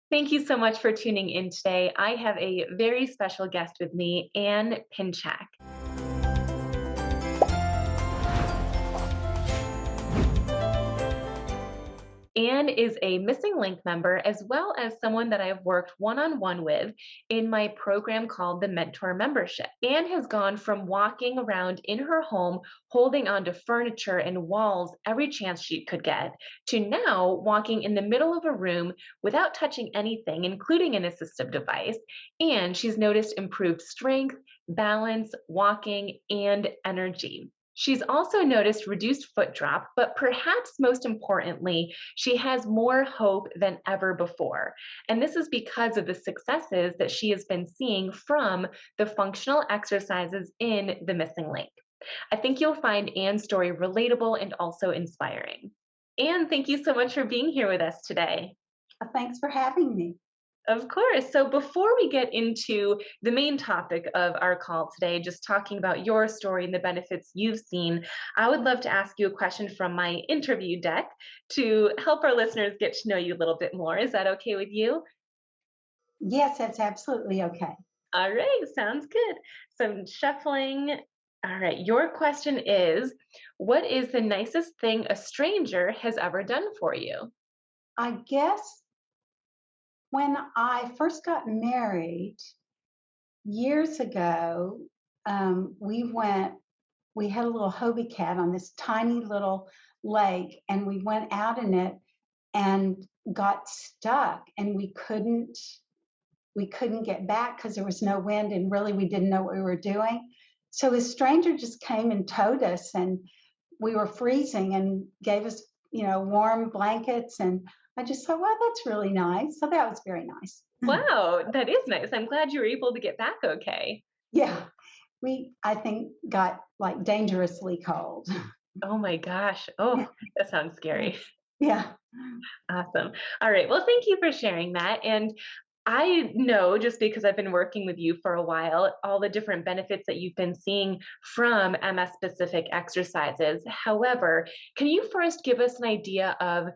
Thank you so much for tuning in today. I have a very special guest with me, Anne Pinchak. Anne is a Missing Link member as well as someone that I've worked one on one with in my program called the Mentor Membership. Anne has gone from walking around in her home, holding onto furniture and walls every chance she could get, to now walking in the middle of a room without touching anything, including an assistive device. And she's noticed improved strength, balance, walking, and energy. She's also noticed reduced foot drop, but perhaps most importantly, she has more hope than ever before. And this is because of the successes that she has been seeing from the functional exercises in the Missing Link. I think you'll find Anne's story relatable and also inspiring. Anne, thank you so much for being here with us today. Thanks for having me. Of course. So before we get into the main topic of our call today, just talking about your story and the benefits you've seen, I would love to ask you a question from my interview deck to help our listeners get to know you a little bit more. Is that okay with you? Yes, that's absolutely okay. All right, sounds good. So shuffling. All right, your question is, what is the nicest thing a stranger has ever done for you? I guess when I first got married years ago, we had a little Hobie cat on this tiny little lake, and we went out in it and got stuck, and we couldn't get back because there was no wind, and really we didn't know what we were doing. So a stranger just came and towed us, and we were freezing and gave us, warm blankets. And I just thought, well, that's really nice. So that was very nice. Wow, that is nice. I'm glad you were able to get back okay. Yeah, I think, got like dangerously cold. Oh my gosh. Oh, that sounds scary. Yeah. Awesome. All right. Well, thank you for sharing that. And I know just because I've been working with you for a while, all the different benefits that you've been seeing from MS specific exercises. However, can you first give us an idea of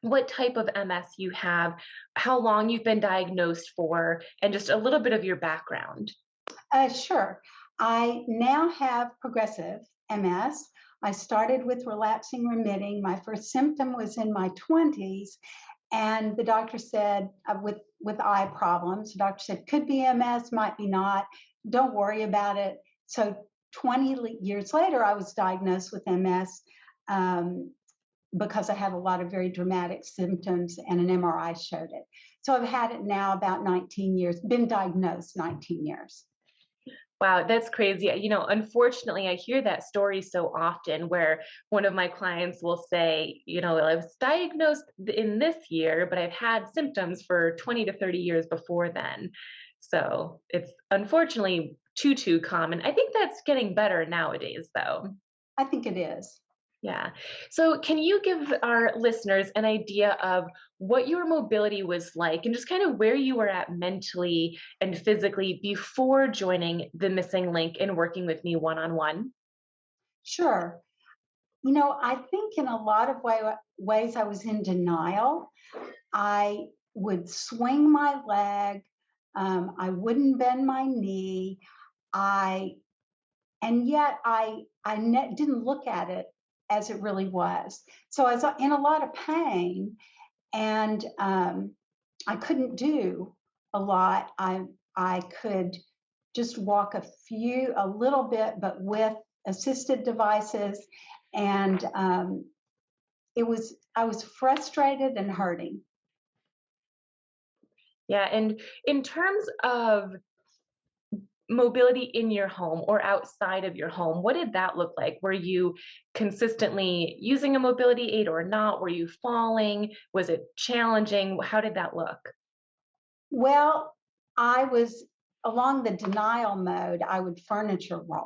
what type of MS you have, how long you've been diagnosed for, and just a little bit of your background? Sure. I now have progressive MS. I started with relapsing remitting. My first symptom was in my 20s, and the doctor said, with eye problems, the doctor said could be MS, might be not. Don't worry about it. So 20 years later, I was diagnosed with MS, um, because I had a lot of very dramatic symptoms, and an MRI showed it. So I've had it now about 19 years. Been diagnosed 19 years. Wow, that's crazy. Unfortunately, I hear that story so often where one of my clients will say, "Well, I was diagnosed in this year, but I've had symptoms for 20 to 30 years before then." So it's unfortunately too common. I think that's getting better nowadays, though. I think it is. Yeah. So, can you give our listeners an idea of what your mobility was like and just kind of where you were at mentally and physically before joining the Missing Link and working with me one on one? Sure. I think in a lot of ways I was in denial. I would swing my leg. I wouldn't bend my knee. I and yet didn't look at it as it really was. So I was in a lot of pain, and I couldn't do a lot. I could just walk a little bit, but with assisted devices, and I was frustrated and hurting. Yeah. And in terms of mobility in your home or outside of your home, what did that look like? Were you consistently using a mobility aid or not? Were you falling? Was it challenging? How did that look? Well, I was along the denial mode. I would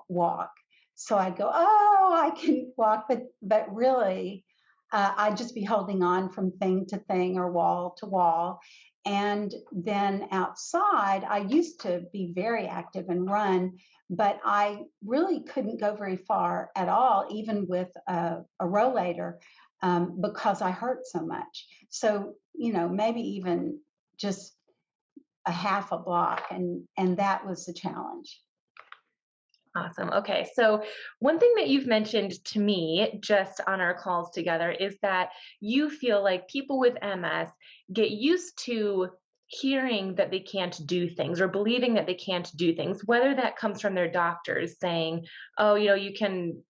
walk. So I'd go, oh, I can walk, but really, I'd just be holding on from thing to thing or wall to wall. And then outside, I used to be very active and run, but I really couldn't go very far at all, even with a rollator, because I hurt so much. So, maybe even just a half a block, and that was the challenge. Awesome. Okay. So, one thing that you've mentioned to me just on our calls together is that you feel like people with MS get used to hearing that they can't do things or believing that they can't do things, whether that comes from their doctors saying, oh, you can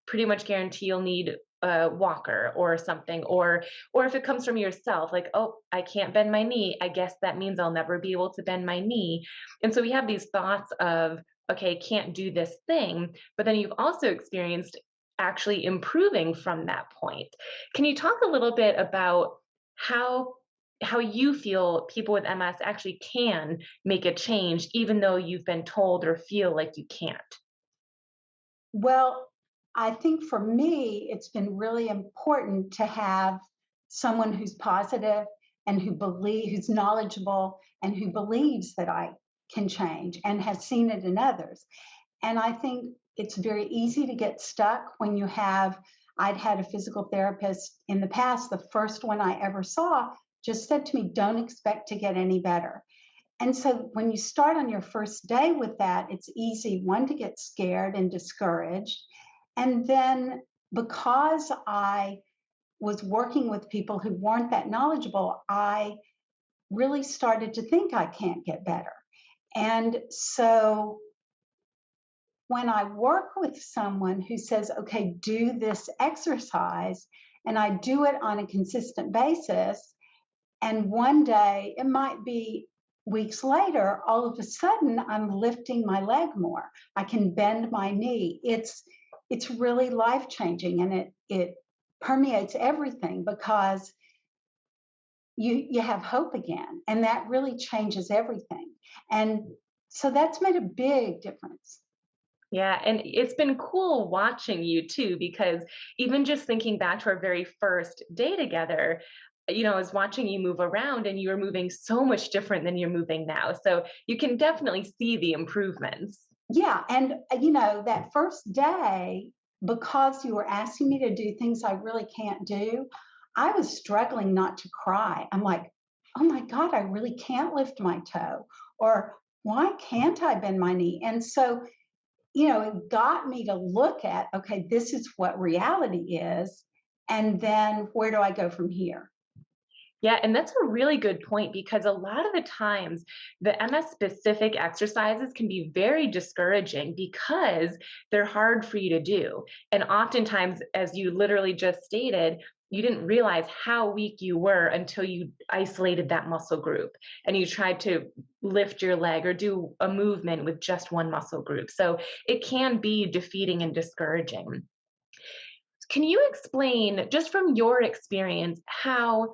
pretty much guarantee you'll need a walker or something, or if it comes from yourself, like, oh, I can't bend my knee, I guess that means I'll never be able to bend my knee. And so we have these thoughts of, okay, can't do this thing, but then you've also experienced actually improving from that point. Can you talk a little bit about how how you feel people with MS actually can make a change even though you've been told or feel like you can't? Well, I think for me, it's been really important to have someone who's positive and who's knowledgeable and who believes that I can change and has seen it in others. And I think it's very easy to get stuck when I'd had a physical therapist in the past. The first one I ever saw just said to me, don't expect to get any better. And so when you start on your first day with that, it's easy, one, to get scared and discouraged. And then because I was working with people who weren't that knowledgeable, I really started to think I can't get better. And so when I work with someone who says, okay, do this exercise, and I do it on a consistent basis, and one day, it might be weeks later, all of a sudden I'm lifting my leg more. I can bend my knee. It's really life changing, and it permeates everything because you have hope again, and that really changes everything. And so that's made a big difference. Yeah, and it's been cool watching you too, because even just thinking back to our very first day together, I was watching you move around and you were moving so much different than you're moving now. So you can definitely see the improvements. Yeah, and that first day, because you were asking me to do things I really can't do, I was struggling not to cry. I'm like, oh my God, I really can't lift my toe. Or why can't I bend my knee? And so, it got me to look at, okay, this is what reality is. And then where do I go from here? Yeah, and that's a really good point because a lot of the times the MS specific exercises can be very discouraging because they're hard for you to do. And oftentimes, as you literally just stated, you didn't realize how weak you were until you isolated that muscle group and you tried to lift your leg or do a movement with just one muscle group. So it can be defeating and discouraging. Can you explain, just from your experience, how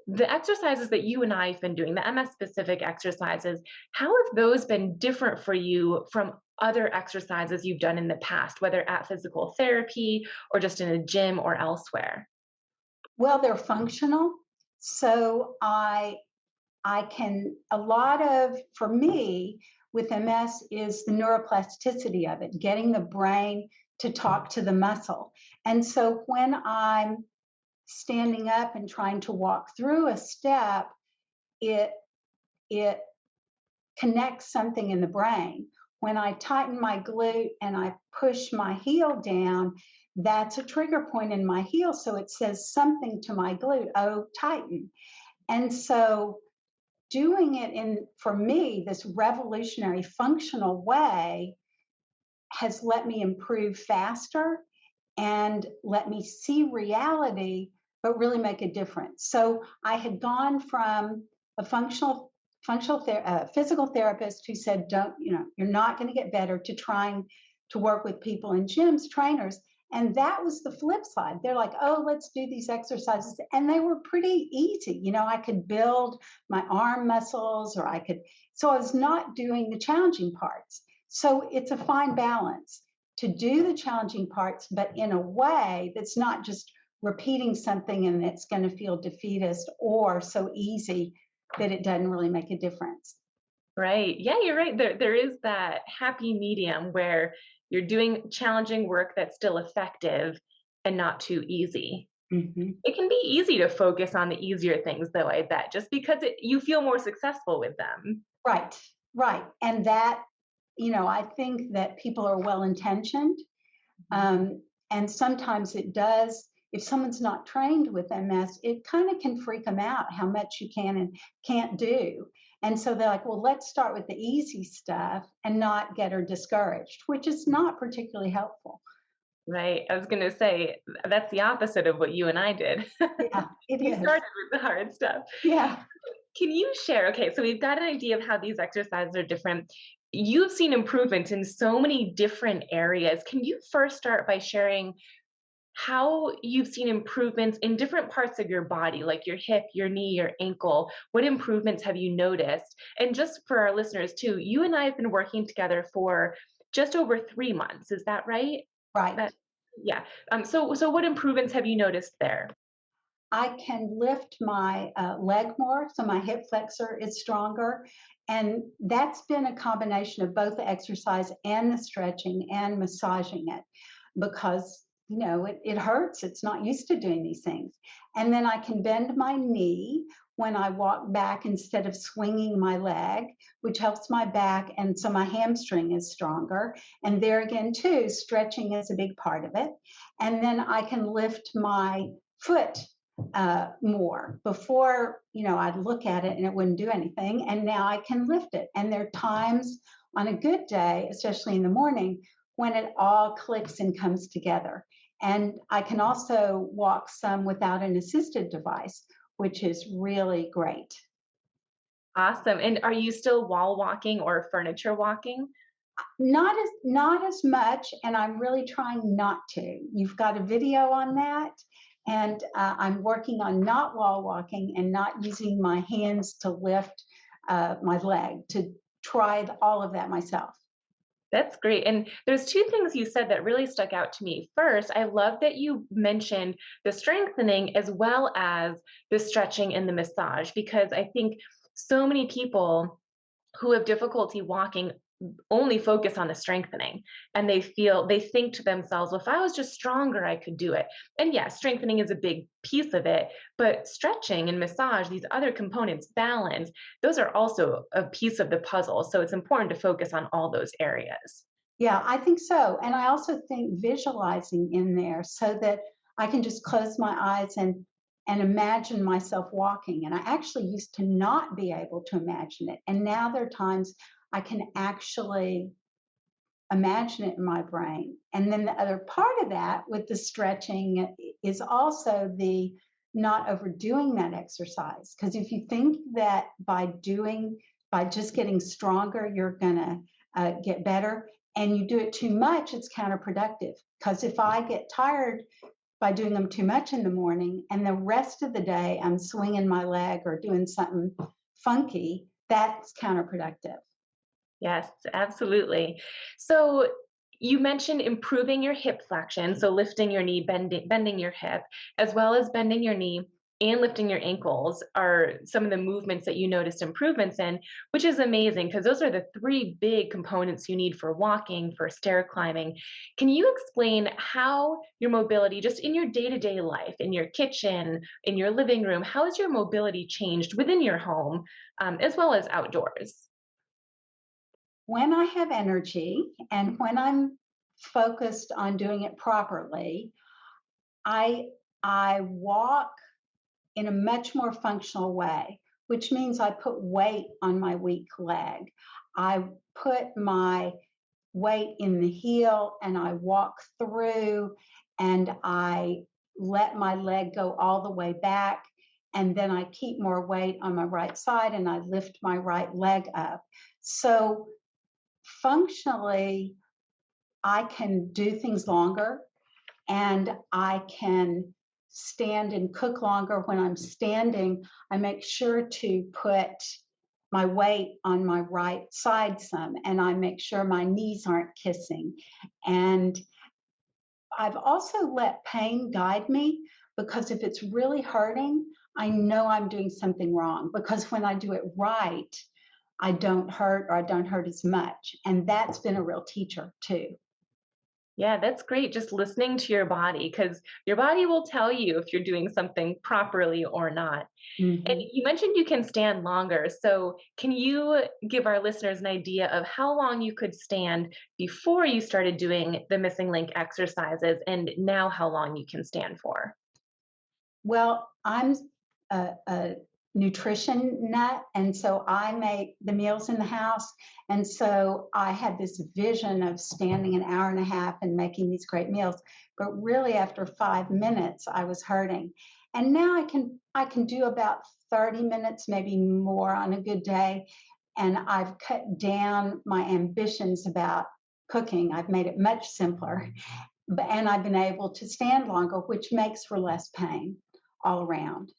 the exercises that you and I have been doing, the MS specific exercises, how have those been different for you from other exercises you've done in the past, whether at physical therapy or just in a gym or elsewhere? Well, they're functional. So I can, a lot of, for me, with MS is the neuroplasticity of it, getting the brain to talk to the muscle. And so when I'm standing up and trying to walk through a step, it it connects something in the brain. When I tighten my glute and I push my heel down, that's a trigger point in my heel. So it says something to my glute, oh, tighten. And so doing it in, for me, this revolutionary functional way has let me improve faster and let me see reality, but really make a difference. So I had gone from a physical therapist who said, don't, you're not going to get better, to trying to work with people in gyms, trainers. And that was the flip side. They're like, oh, let's do these exercises. And they were pretty easy. I could build my arm muscles, or so I was not doing the challenging parts. So it's a fine balance to do the challenging parts, but in a way that's not just repeating something and it's going to feel defeatist or so easy that it doesn't really make a difference. Right. Yeah, you're right. There is that happy medium where you're doing challenging work that's still effective and not too easy. Mhm. It can be easy to focus on the easier things, though, I bet, just because you feel more successful with them. Right, right. And that, I think that people are well intentioned. Mhm. And sometimes it does, if someone's not trained with MS, it kind of can freak them out how much you can and can't do. And so they're like, well, let's start with the easy stuff and not get her discouraged, which is not particularly helpful. Right. I was going to say that's the opposite of what you and I did. Yeah, it You is. started with the hard stuff. Yeah. Can you share? Okay, so we've got an idea of how these exercises are different. You've seen improvements in so many different areas. Can you first start by sharing how you've seen improvements in different parts of your body, like your hip, your knee, your ankle? What improvements have you noticed? And just for our listeners too, you and I have been working together for just over 3 months. Is that right? Right. That yeah. So what improvements have you noticed there? I can lift my leg more, so my hip flexor is stronger. And that's been a combination of both the exercise and the stretching and massaging it because, it hurts. It's not used to doing these things. And then I can bend my knee when I walk back instead of swinging my leg, which helps my back. And so my hamstring is stronger. And there again, too, stretching is a big part of it. And then I can lift my foot more. Before, I'd look at it and it wouldn't do anything. And now I can lift it. And there are times on a good day, especially in the morning, when it all clicks and comes together. And I can also walk some without an assisted device, which is really great. Awesome. And are you still wall walking or furniture walking? Not as much, and I'm really trying not to. You've got a video on that, and I'm working on not wall walking and not using my hands to lift my leg to try all of that myself. That's great. And there's two things you said that really stuck out to me. First, I love that you mentioned the strengthening as well as the stretching and the massage, because I think so many people who have difficulty walking only focus on the strengthening, and they think to themselves, well, if I was just stronger I could do it. And yeah, strengthening is a big piece of it, but stretching and massage, these other components, balance, those are also a piece of the puzzle, so it's important to focus on all those areas. Yeah, I think so. And I also think visualizing in there so that I can just close my eyes and imagine myself walking. And I actually used to not be able to imagine it. And now there are times I can actually imagine it in my brain. And then the other part of that with the stretching is also the not overdoing that exercise. Because if you think that by just getting stronger, you're going to get better, and you do it too much, it's counterproductive. Because if I get tired by doing them too much in the morning and the rest of the day I'm swinging my leg or doing something funky, that's counterproductive. Yes, absolutely. So you mentioned improving your hip flexion, so lifting your knee, bending your hip, as well as bending your knee and lifting your ankles are some of the movements that you noticed improvements in, which is amazing because those are the three big components you need for walking, for stair climbing. Can you explain how your mobility, just in your day to day life, in your kitchen, in your living room, how has your mobility changed within your home as well as outdoors? When I have energy and when I'm focused on doing it properly, I I walk in a much more functional way, which means I put weight on my weak leg. I put my weight in the heel and I walk through and I let my leg go all the way back. And then I keep more weight on my right side and I lift my right leg up. So functionally, I can do things longer and I can stand and cook longer. When I'm standing, I make sure to put my weight on my right side some and I make sure my knees aren't kissing. And I've also let pain guide me because if it's really hurting, I know I'm doing something wrong because when I do it right, I don't hurt or I don't hurt as much. And that's been a real teacher too. Yeah, that's great. Just listening to your body because your body will tell you if you're doing something properly or not. And Mhm. you mentioned you can stand longer. So, can you give our listeners an idea of how long you could stand before you started doing the missing link exercises and now how long you can stand for? Well, I'm a nutrition nut, and so I make the meals in the house. And so I had this vision of standing an hour and a half and making these great meals. But really, after 5 minutes, I was hurting. And now I can do about 30 minutes, maybe more on a good day. And I've cut down my ambitions about cooking. I've made it much simpler. And I've been able to stand longer, which makes for less pain all around.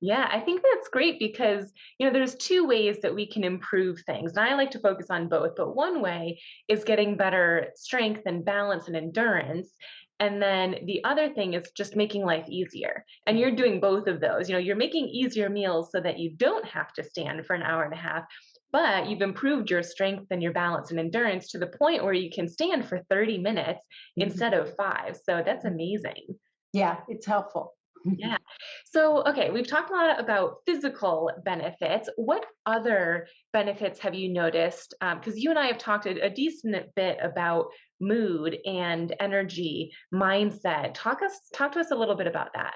Yeah, I think that's great because, there's two ways that we can improve things. And I like to focus on both, but one way is getting better strength and balance and endurance. And then the other thing is just making life easier. And you're doing both of those. You're making easier meals so that you don't have to stand for an hour and a half, but you've improved your strength and your balance and endurance to the point where you can stand for 30 minutes Mhm. instead of 5. So that's amazing. Yeah, it's helpful. Yeah. So, okay, we've talked a lot about physical benefits. What other benefits have you noticed? Because you and I have talked a decent bit about mood and energy, mindset. Talk to us a little bit about that.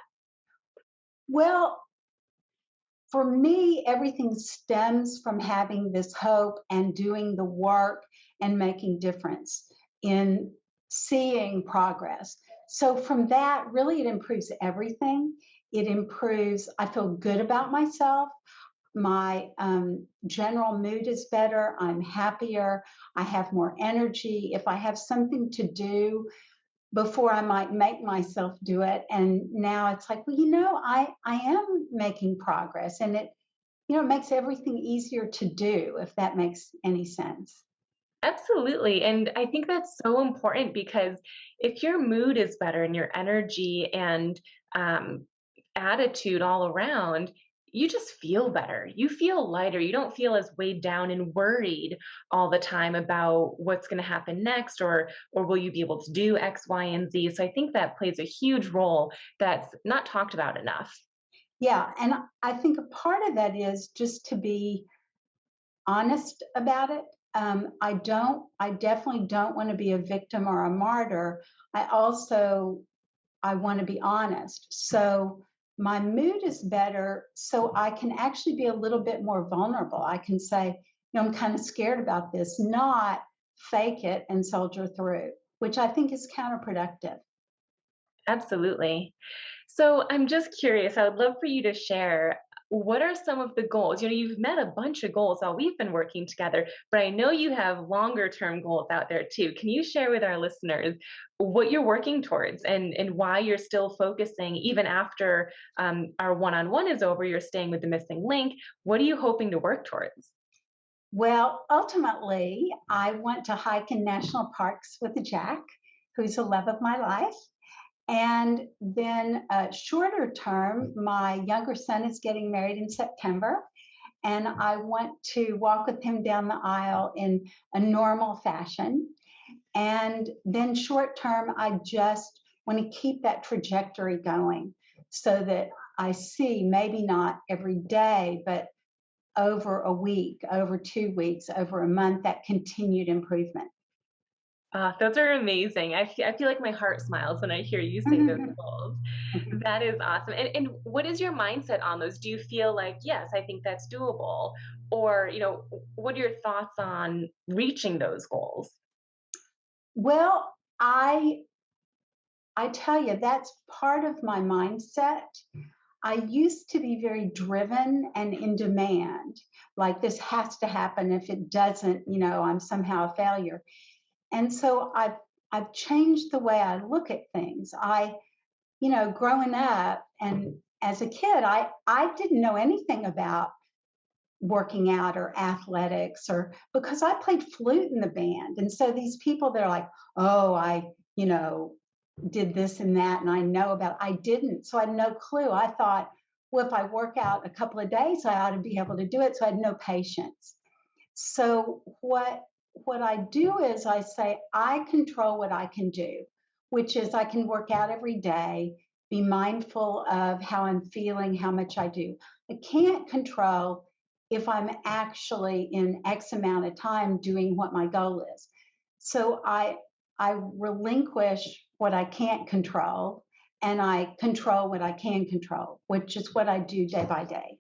Well, for me, everything stems from having this hope and doing the work and making difference in seeing progress. So from that, really, it improves everything. It improves, I feel good about myself. My general mood is better. I'm happier. I have more energy. If I have something to do, before I might make myself do it, and now it's like, well, I am making progress, and it makes everything easier to do, if that makes any sense. Absolutely. And I think that's so important because if your mood is better and your energy and um, attitude all around, you just feel better. You feel lighter. You don't feel as weighed down and worried all the time about what's going to happen next or will you be able to do X, Y, and Z. So I think that plays a huge role that's not talked about enough. Yeah, and I think a part of that is just to be honest about it. I definitely don't want to be a victim or a martyr. I want to be honest. So my mood is better, so I can actually be a little bit more vulnerable. I can say, I'm kind of scared about this, not fake it and soldier through, which I think is counterproductive. Absolutely. So I'm just curious, I would love for you to share what are some of the goals? You've met a bunch of goals while we've been working together, but I know you have longer term goals out there too. Can you share with our listeners what you're working towards and why you're still focusing, even after our one on one is over, you're staying with the missing link? What are you hoping to work towards? Well, ultimately, I want to hike in national parks with a Jack, who's the love of my life. And then, shorter term, my younger son is getting married in September, and I want to walk with him down the aisle in a normal fashion. And then, short term, I just want to keep that trajectory going so that I see maybe not every day, but over a week, over 2 weeks, over a month, that continued improvement. Those are amazing. I feel like my heart smiles when I hear you say those goals. That is awesome. And what is your mindset on those? Do you feel like, yes, I think that's doable? Or, what are your thoughts on reaching those goals? Well, I tell you, that's part of my mindset. I used to be very driven and in demand, like this has to happen. If it doesn't, I'm somehow a failure. And so I've changed the way I look at things. Growing up and as a kid, I didn't know anything about working out or athletics or because I played flute in the band. And so these people that are like, oh, did this and that and I know about I didn't. So I had no clue. I thought, well, if I work out a couple of days, I ought to be able to do it. So I had no patience. So what I do is I say, I control what I can do, which is I can work out every day, be mindful of how I'm feeling, how much I do. I can't control if I'm actually in X amount of time doing what my goal is. So I relinquish what I can't control and I control what I can control, which is what I do day by day.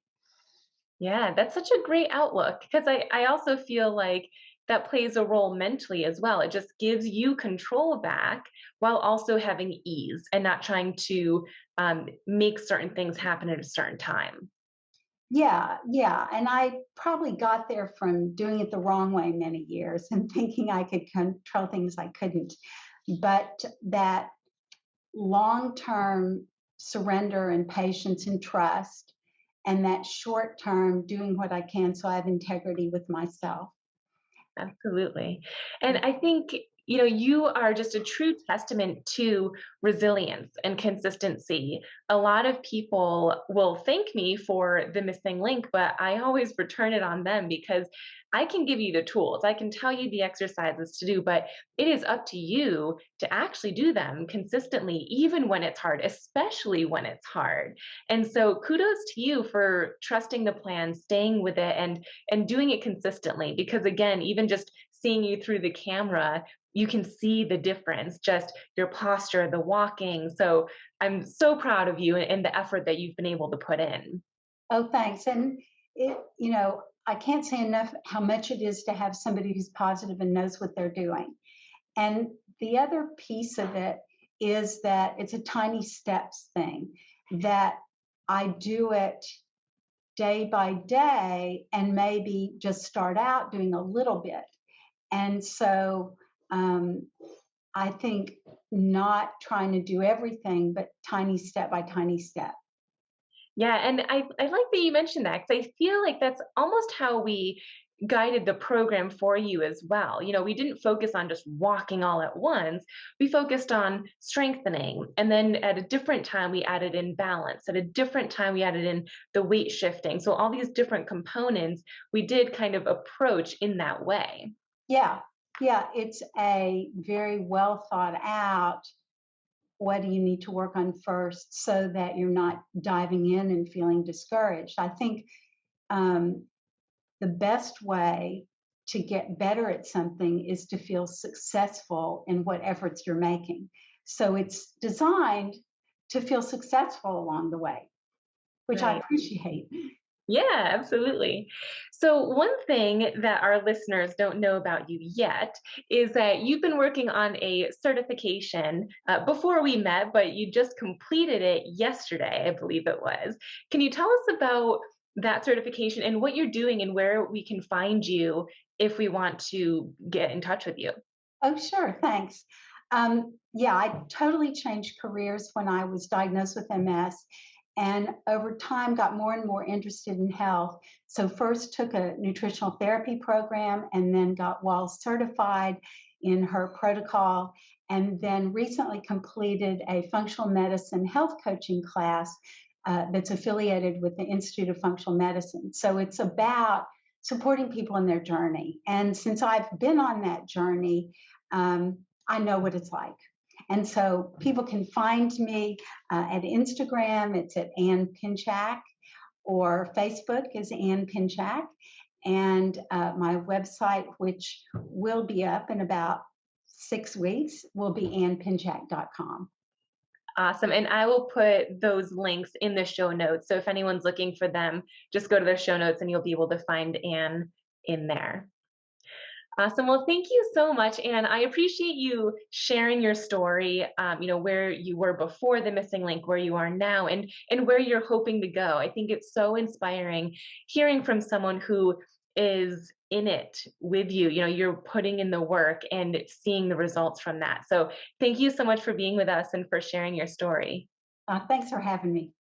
Yeah, that's such a great outlook because I also feel like that plays a role mentally as well. It just gives you control back while also having ease and not trying to make certain things happen at a certain time. Yeah, yeah, and I probably got there from doing it the wrong way many years and thinking I could control things I couldn't. But that long-term surrender and patience and trust, and that short-term doing what I can so I have integrity with myself. Absolutely. And I think, you are just a true testament to resilience and consistency. A lot of people will thank me for the missing link, but I always return it on them because I can give you the tools. I can tell you the exercises to do, but it is up to you to actually do them consistently, even when it's hard, especially when it's hard. And so kudos to you for trusting the plan, staying with it, and doing it consistently because again, even just seeing you through the camera, you can see the difference, just your posture, the walking. So I'm so proud of you and the effort that you've been able to put in. Oh, thanks. And I can't say enough how much it is to have somebody who's positive and knows what they're doing. And the other piece of it is that it's a tiny steps thing, that I do it day by day and maybe just start out doing a little bit. And so um, I think not trying to do everything, but tiny step by tiny step. Yeah, and I like that you mentioned that because I feel like that's almost how we guided the program for you as well. We didn't focus on just walking all at once. We focused on strengthening. And then at a different time, we added in balance. At a different time, we added in the weight shifting. So all these different components we did kind of approach in that way. Yeah, yeah, it's a very well thought out. What do you need to work on first so that you're not diving in and feeling discouraged? I think um, the best way to get better at something is to feel successful in what efforts you're making. So it's designed to feel successful along the way, which I Right. appreciate. Yeah, absolutely. So, one thing that our listeners don't know about you yet is that you've been working on a certification before we met, but you just completed it yesterday, I believe it was. Can you tell us about that certification and what you're doing and where we can find you if we want to get in touch with you? Oh, sure, thanks. Yeah, I totally changed careers when I was diagnosed with MS, and over time got more and more interested in health. So first took a nutritional therapy program and then got WAL certified in her protocol, and then recently completed a functional medicine health coaching class that's affiliated with the Institute of Functional Medicine. So it's about supporting people in their journey. And since I've been on that journey, I know what it's like. And so people can find me at Instagram, it's at Ann Pinchak, or Facebook is Ann Pinchak. And my website, which will be up in about 6 weeks, will be annpinchak.com. Awesome. And I will put those links in the show notes. So if anyone's looking for them, just go to the show notes and you'll be able to find Anne in there. Awesome. Well, thank you so much, Anne. I appreciate you sharing your story, where you were before the missing link, where you are now, and where you're hoping to go. I think it's so inspiring hearing from someone who is in it with you. You're putting in the work and seeing the results from that. So thank you so much for being with us and for sharing your story. Thanks for having me.